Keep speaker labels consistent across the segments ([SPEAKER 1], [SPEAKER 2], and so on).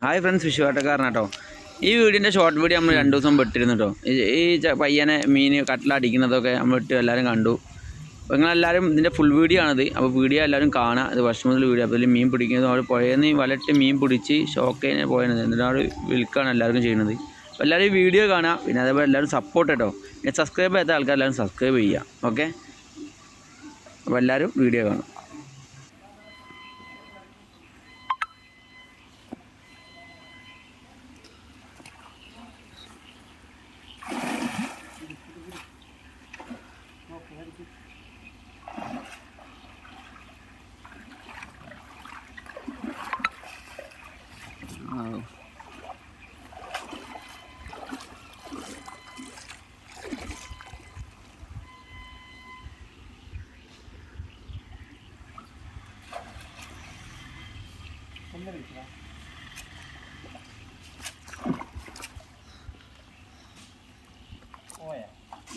[SPEAKER 1] Hi friends, വിഷുവാട്ടക്കാരനാട്ടോ. ഈ വീടിൻ്റെ short video നമ്മൾ 2 ദിവസം പെട്ടിരുന്നു കേട്ടോ. ഈ പയ്യനെ മീൻ കട്ടിലടിക്കുന്നതൊക്കെ നമ്മൾ ഇട്ട് എല്ലാവരും കണ്ടു. അപ്പോൾ നിങ്ങളെല്ലാവരും ഇതിൻ്റെ ഫുൾ വീഡിയോ ആണിത്. അപ്പോൾ വീഡിയോ എല്ലാവരും കാണുക. അത് വർഷം മുതൽ വീഡിയോ. അപ്പോൾ ഇതിൽ മീൻ പിടിക്കുന്നത് അവിടെ പുഴയെന്ന് വലട്ട് മീൻ പിടിച്ച് ഷോക്കേനെ പോയത് എന്നിട്ട് അവിടെ വിൽക്കുകയാണ് എല്ലാവർക്കും ചെയ്യുന്നത്. അപ്പോൾ എല്ലാവരും വീഡിയോ കാണുക. പിന്നെ അതേപോലെ എല്ലാവരും സപ്പോർട്ട് കേട്ടോ. പിന്നെ സബ്സ്ക്രൈബ് ചെയ്യാത്ത ആൾക്കാർ എല്ലാവരും സബ്സ്ക്രൈബ് ചെയ്യുക. ഓക്കെ, അപ്പോൾ എല്ലാവരും വീഡിയോ കാണും.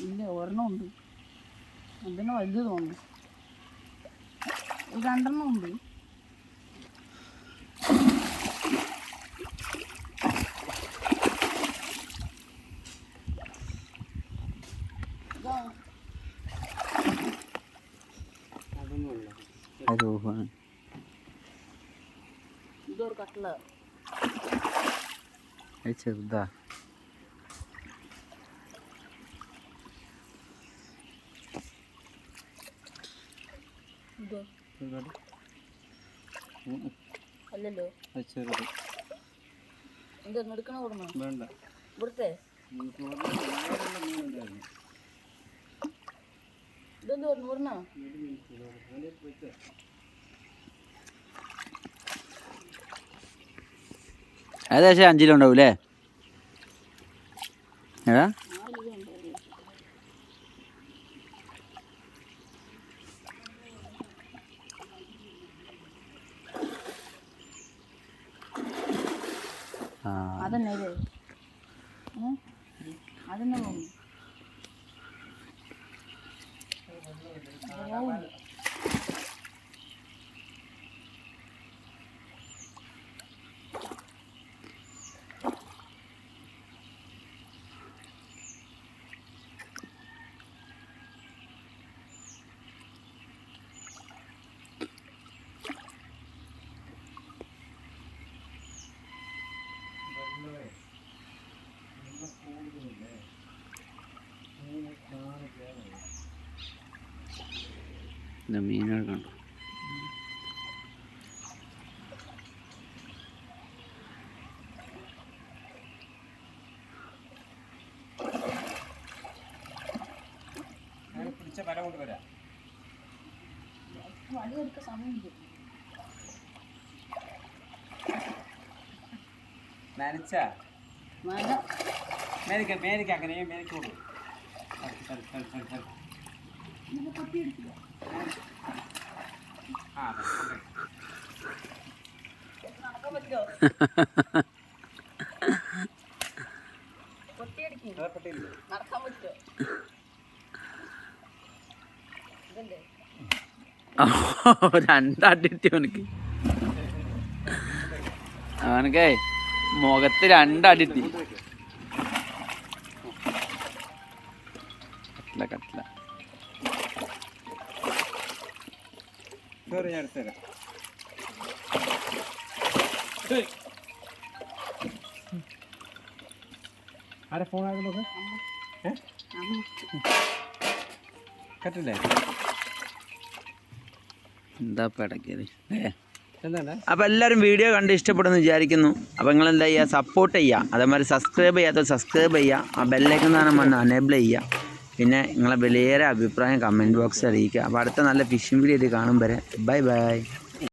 [SPEAKER 2] ഇല്ല, ഒരെണ്ണം ഉണ്ട്. അതിന് വലുത് തോന്നുന്നു. 2 എണ്ണം ഉണ്ട്. ഇതൊരു കട്ടില
[SPEAKER 1] ചെറുതാ.
[SPEAKER 2] അല്ലല്ലോ, എന്തെടുക്കണ കൊടുക്കണം ഇവിടുത്തെ ഇതെന്ത് പറഞ്ഞു കൊടുക്കണോ?
[SPEAKER 1] ഏകദേശം 5 കിലോ ഉണ്ടാവൂലേ? ഏതാ
[SPEAKER 2] അതന്നെ അതന്നെ തോന്നുന്നു.
[SPEAKER 1] മീനുകൾ കണ്ടു. രണ്ടടിട്ടി അവനക്കേ മുഖത്ത് 2 അടിട്ടി. കട്ടില കട്ടില്ലേ എന്താ പടക്കിയത്. അപ്പോൾ എല്ലാവരും വീഡിയോ കണ്ട് ഇഷ്ടപ്പെടുമെന്ന് വിചാരിക്കുന്നു. അപ്പോൾ നിങ്ങളെന്താ ചെയ്യുക, സപ്പോർട്ട് ചെയ്യുക. അതേമാതിരി സബ്സ്ക്രൈബ് ചെയ്യാത്ത സബ്സ്ക്രൈബ് ചെയ്യുക. ആ ബെല്ലൈക്കൺ തന്നെ എനേബിൾ ചെയ്യുക. പിന്നെ നിങ്ങളെ വലിയ അഭിപ്രായം കമൻറ്റ് ബോക്സിൽ അറിയിക്കുക. അപ്പോൾ അടുത്ത നല്ല ഫിഷിംഗ് വീഡിയോ കാണും വരെ ബൈ ബൈ.